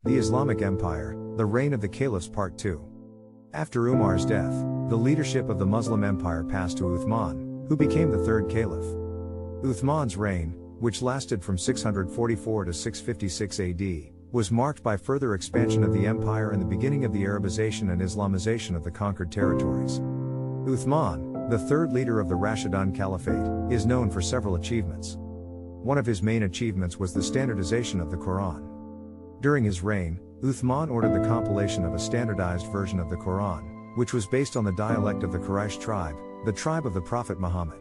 The Islamic Empire, the Reign of the Caliphs Part 2. After Umar's death, the leadership of the Muslim Empire passed to Uthman, who became the third caliph. Uthman's reign, which lasted from 644 to 656 AD, was marked by further expansion of the empire and the beginning of the Arabization and Islamization of the conquered territories. Uthman, the third leader of the Rashidun Caliphate, is known for several achievements. One of his main achievements was the standardization of the Quran. During his reign, Uthman ordered the compilation of a standardized version of the Quran, which was based on the dialect of the Quraysh tribe, the tribe of the Prophet Muhammad.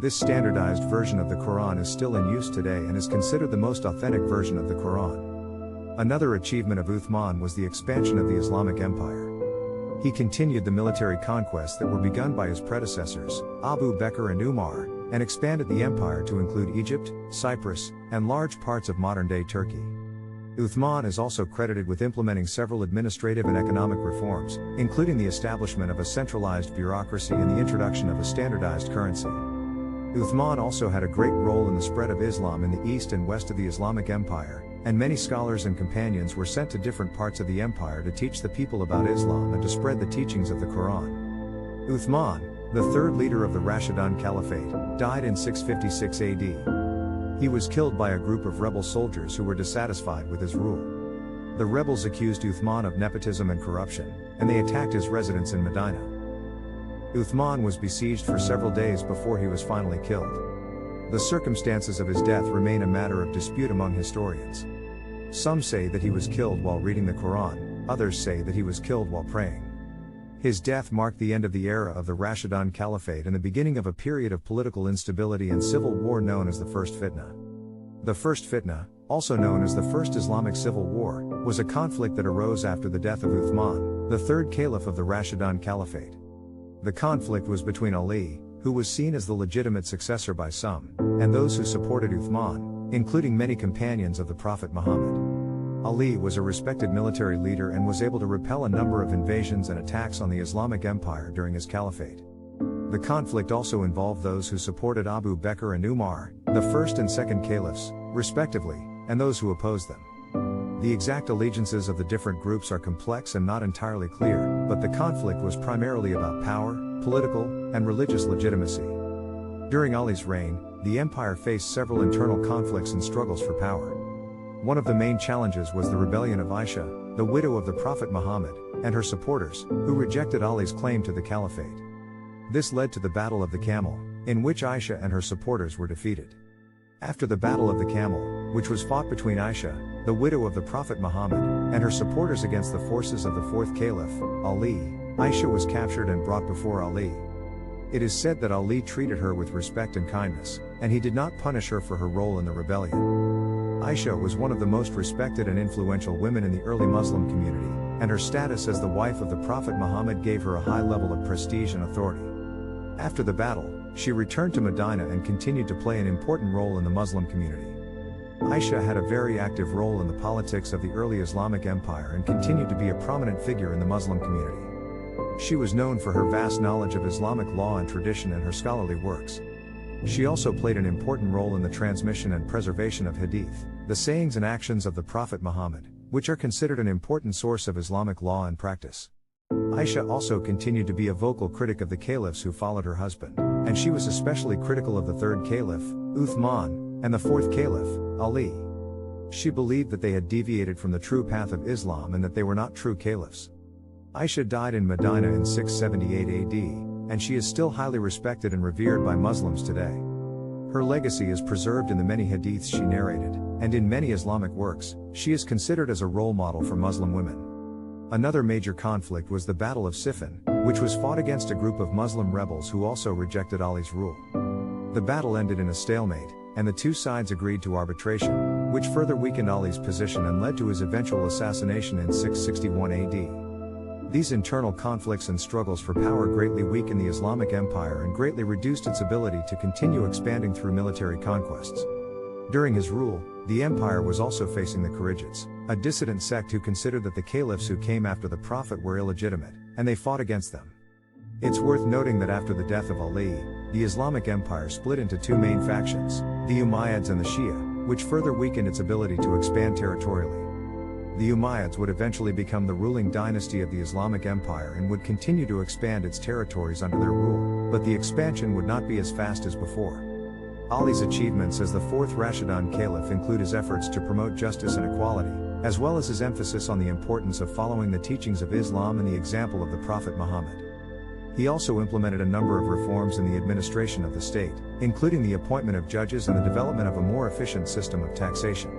This standardized version of the Quran is still in use today and is considered the most authentic version of the Quran. Another achievement of Uthman was the expansion of the Islamic Empire. He continued the military conquests that were begun by his predecessors, Abu Bakr and Umar, and expanded the empire to include Egypt, Cyprus, and large parts of modern-day Turkey. Uthman is also credited with implementing several administrative and economic reforms, including the establishment of a centralized bureaucracy and the introduction of a standardized currency. Uthman also had a great role in the spread of Islam in the east and west of the Islamic Empire, and many scholars and companions were sent to different parts of the empire to teach the people about Islam and to spread the teachings of the Quran. Uthman, the third leader of the Rashidun Caliphate, died in 656 AD. He was killed by a group of rebel soldiers who were dissatisfied with his rule. The rebels accused Uthman of nepotism and corruption, and they attacked his residence in Medina. Uthman was besieged for several days before he was finally killed. The circumstances of his death remain a matter of dispute among historians. Some say that he was killed while reading the Quran, others say that he was killed while praying. His death marked the end of the era of the Rashidun Caliphate and the beginning of a period of political instability and civil war known as the First Fitna. The First Fitna, also known as the First Islamic Civil War, was a conflict that arose after the death of Uthman, the third caliph of the Rashidun Caliphate. The conflict was between Ali, who was seen as the legitimate successor by some, and those who supported Uthman, including many companions of the Prophet Muhammad. Ali was a respected military leader and was able to repel a number of invasions and attacks on the Islamic Empire during his caliphate. The conflict also involved those who supported Abu Bakr and Umar, the first and second caliphs, respectively, and those who opposed them. The exact allegiances of the different groups are complex and not entirely clear, but the conflict was primarily about power, political, and religious legitimacy. During Ali's reign, the empire faced several internal conflicts and struggles for power. One of the main challenges was the rebellion of Aisha, the widow of the Prophet Muhammad, and her supporters, who rejected Ali's claim to the caliphate. This led to the Battle of the Camel, in which Aisha and her supporters were defeated. After the Battle of the Camel, which was fought between Aisha, the widow of the Prophet Muhammad, and her supporters against the forces of the fourth caliph, Ali, Aisha was captured and brought before Ali. It is said that Ali treated her with respect and kindness, and he did not punish her for her role in the rebellion. Aisha was one of the most respected and influential women in the early Muslim community, and her status as the wife of the Prophet Muhammad gave her a high level of prestige and authority. After the battle, she returned to Medina and continued to play an important role in the Muslim community. Aisha had a very active role in the politics of the early Islamic Empire and continued to be a prominent figure in the Muslim community. She was known for her vast knowledge of Islamic law and tradition and her scholarly works. She also played an important role in the transmission and preservation of hadith, the sayings and actions of the Prophet Muhammad, which are considered an important source of Islamic law and practice. Aisha also continued to be a vocal critic of the caliphs who followed her husband, and she was especially critical of the third caliph, Uthman, and the fourth caliph, Ali. She believed that they had deviated from the true path of Islam and that they were not true caliphs. Aisha died in Medina in 678 AD, and she is still highly respected and revered by Muslims today. Her legacy is preserved in the many hadiths she narrated, and in many Islamic works, she is considered as a role model for Muslim women. Another major conflict was the Battle of Siffin, which was fought against a group of Muslim rebels who also rejected Ali's rule. The battle ended in a stalemate, and the two sides agreed to arbitration, which further weakened Ali's position and led to his eventual assassination in 661 AD. These internal conflicts and struggles for power greatly weakened the Islamic Empire and greatly reduced its ability to continue expanding through military conquests. During his rule, the empire was also facing the Kharijites, a dissident sect who considered that the caliphs who came after the Prophet were illegitimate, and they fought against them. It's worth noting that after the death of Ali, the Islamic Empire split into two main factions, the Umayyads and the Shia, which further weakened its ability to expand territorially. The Umayyads would eventually become the ruling dynasty of the Islamic Empire and would continue to expand its territories under their rule, but the expansion would not be as fast as before. Ali's achievements as the fourth Rashidun Caliph include his efforts to promote justice and equality, as well as his emphasis on the importance of following the teachings of Islam and the example of the Prophet Muhammad. He also implemented a number of reforms in the administration of the state, including the appointment of judges and the development of a more efficient system of taxation.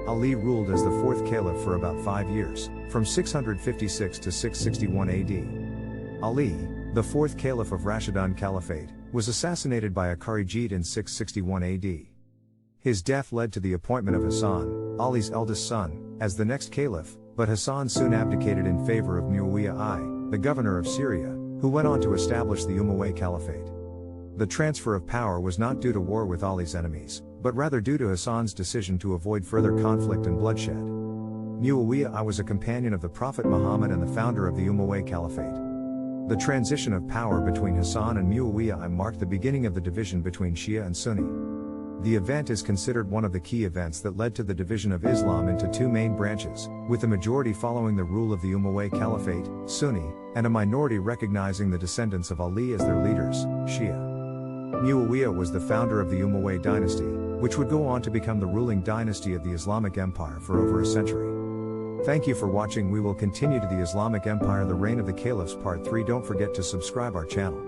Ali ruled as the fourth caliph for about 5 years, from 656 to 661 AD. Ali, the fourth caliph of Rashidun Caliphate, was assassinated by a Kharijite in 661 AD. His death led to the appointment of Hassan, Ali's eldest son, as the next caliph, but Hassan soon abdicated in favor of Muawiya I, the governor of Syria, who went on to establish the Umayyad Caliphate. The transfer of power was not due to war with Ali's enemies, but rather due to Hassan's decision to avoid further conflict and bloodshed. Muawiya I was a companion of the Prophet Muhammad and the founder of the Umayyad Caliphate. The transition of power between Hassan and Muawiya I marked the beginning of the division between Shia and Sunni. The event is considered one of the key events that led to the division of Islam into two main branches, with the majority following the rule of the Umayyad Caliphate, Sunni, and a minority recognizing the descendants of Ali as their leaders, Shia. Muawiya was the founder of the Umayyad dynasty, which would go on to become the ruling dynasty of the Islamic Empire for over a century. Thank you for watching. We will continue to the Islamic Empire, the Reign of the Caliphs Part 3. Don't forget to subscribe our channel.